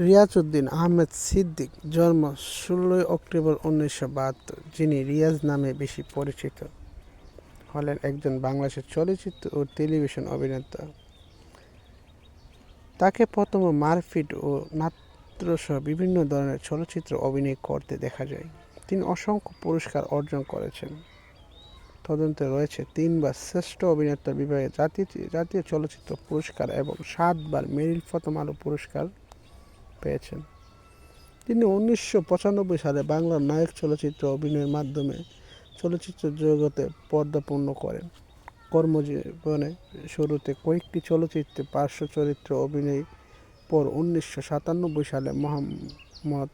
রিয়াজ উদ্দিন আহমেদ সিদ্দিক জন্ম ১৬ অক্টোবর ১৯৭২, যিনি রিয়াজ নামে বেশি পরিচিত, হলেন একজন বাংলাদেশের চলচ্চিত্র ও টেলিভিশন অভিনেতা। তাকে প্রথম মারপিট ও নাট্যসহ বিভিন্ন ধরনের চলচ্চিত্রে অভিনয় করতে দেখা যায়। তিনি অসংখ্য পুরস্কার অর্জন করেছেন। তদন্তে রয়েছে ৩বার শ্রেষ্ঠ অভিনেতা বিভাগে জাতীয় চলচ্চিত্র পুরস্কার এবং ৭বার মেরিল প্রথম আলো পুরস্কার পেয়েছেন। তিনি ১৯৯৫ সালে বাংলার নায়ক চলচ্চিত্রে অভিনয়ের মাধ্যমে চলচ্চিত্র জগতে পদার্পণ করেন। কর্মজীবনের শুরুতে কয়েকটি চলচ্চিত্রে পার্শ্ব চরিত্রে অভিনয়ের পর ১৯৯৭ সালে মোহাম্মদ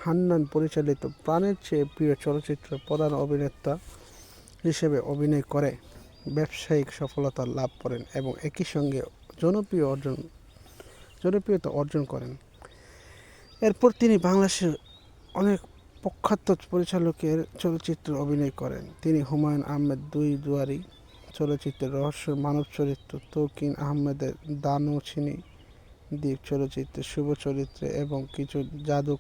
হান্নান পরিচালিত প্রাণের চেয়ে প্রিয় চলচ্চিত্রে প্রধান অভিনেতা হিসেবে অভিনয় করে ব্যবসায়িক সফলতা লাভ করেন এবং একই সঙ্গে জনপ্রিয়তা অর্জন করেন। এরপর তিনি বাংলাদেশের অনেক প্রখ্যাত পরিচালকের চলচ্চিত্রে অভিনয় করেন। তিনি হুমায়ূন আহমেদ দুই দুয়ারী চলচ্চিত্রে রহস্যের মানব চরিত্র, তৌকির আহমেদের দানচিনি দ্বীপ চলচ্চিত্রে শুভ চরিত্রে এবং কিছু জাদু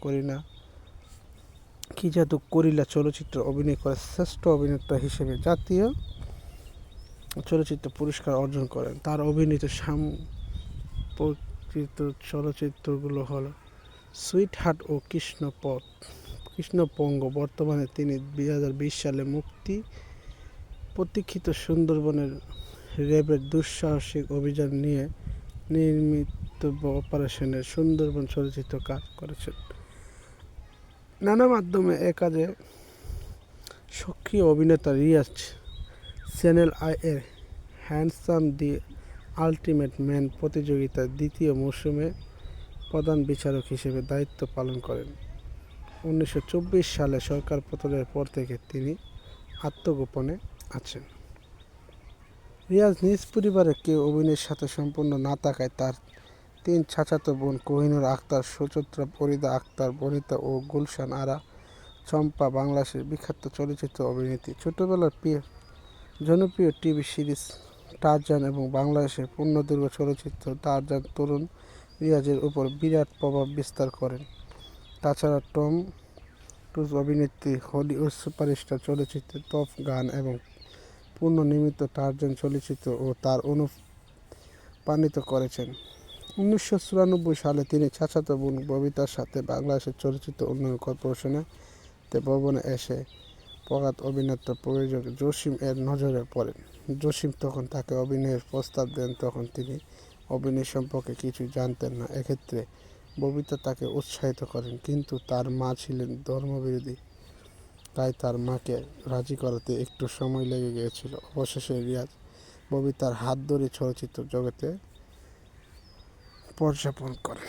করিলা চলচ্চিত্রে অভিনয় করে শ্রেষ্ঠ অভিনেতা হিসেবে জাতীয় চলচ্চিত্র পুরস্কার অর্জন করেন। তার অভিনীত সাম্প্রতিক চলচ্চিত্রগুলো হল সুইটহার্ট ও কৃষ্ণপঙ্গ। বর্তমানে তিনি ২০২০ সালে প্রতীক্ষিত সুন্দরবনের র্যাবের দুঃসাহসিক অভিযান নিয়ে নির্মিত অপারেশন সুন্দরবন চলচ্চিত্রে কাজ করছেন। নানা মাধ্যমে কাজে সক্রিয় অভিনেতা রিয়াজ চ্যানেল আই-এর হ্যান্ডসাম দি আল্টিমেট ম্যান প্রতিযোগিতার দ্বিতীয় মৌসুমে প্রধান বিচারক হিসেবে দায়িত্ব পালন করেন। ১৯২৪ সালে সরকার পতনের পর থেকে তিনি আত্মগোপনে আছেন। রিয়াজ নিজ পরিবারের কেউ অভিনয়ের সাথে সম্পূর্ণ না থাকায় তার ৩ চাচাতো বোন কোহিনূর আক্তার, সুচিত্রা, ফরিদা আক্তার, বনিতা ও গুলশান আরা চম্পা বাংলাদেশের বিখ্যাত চলচ্চিত্র অভিনেত্রী। ছোটবেলার জনপ্রিয় টিভি সিরিজ টারজান এবং বাংলাদেশের পূর্ণদৈর্ঘ্য চলচ্চিত্র টারজান তরুণ রিয়াজের উপর বিরাট প্রভাব বিস্তার করেন। তাছাড়া টম ক্রুজ অভিনেত্রী হলিউড সুপারস্টার চলচ্চিত্রে টপ গান এবং পুনর্নির্মিত টারজান চলচ্চিত্র ও তার অনুপ্রাণিত করেছেন। ১৯৯৪ সালে তিনি চাচাতো বোন ববিতার সাথে বাংলাদেশের চলচ্চিত্র উন্নয়ন কর্পোরেশনের ভবনে এসে প্রখ্যাত অভিনেতা প্রযোজক জসিম এর নজরে পড়েন। জসিম তখন তাকে অভিনয়ের প্রস্তাব দেন। তখন তিনি অভিনয় সম্পর্কে কিছুই জানতেন না। এক্ষেত্রে ববিতা তাকে উৎসাহিত করেন, কিন্তু তার মা ছিলেন ধর্মবিরোধী, তাই তার মাকে রাজি করাতে একটু সময় লেগে গিয়েছিল। অবশেষে রিয়াজ ববিতার হাত ধরে চলচ্চিত্র জগতে পদার্পণ করেন।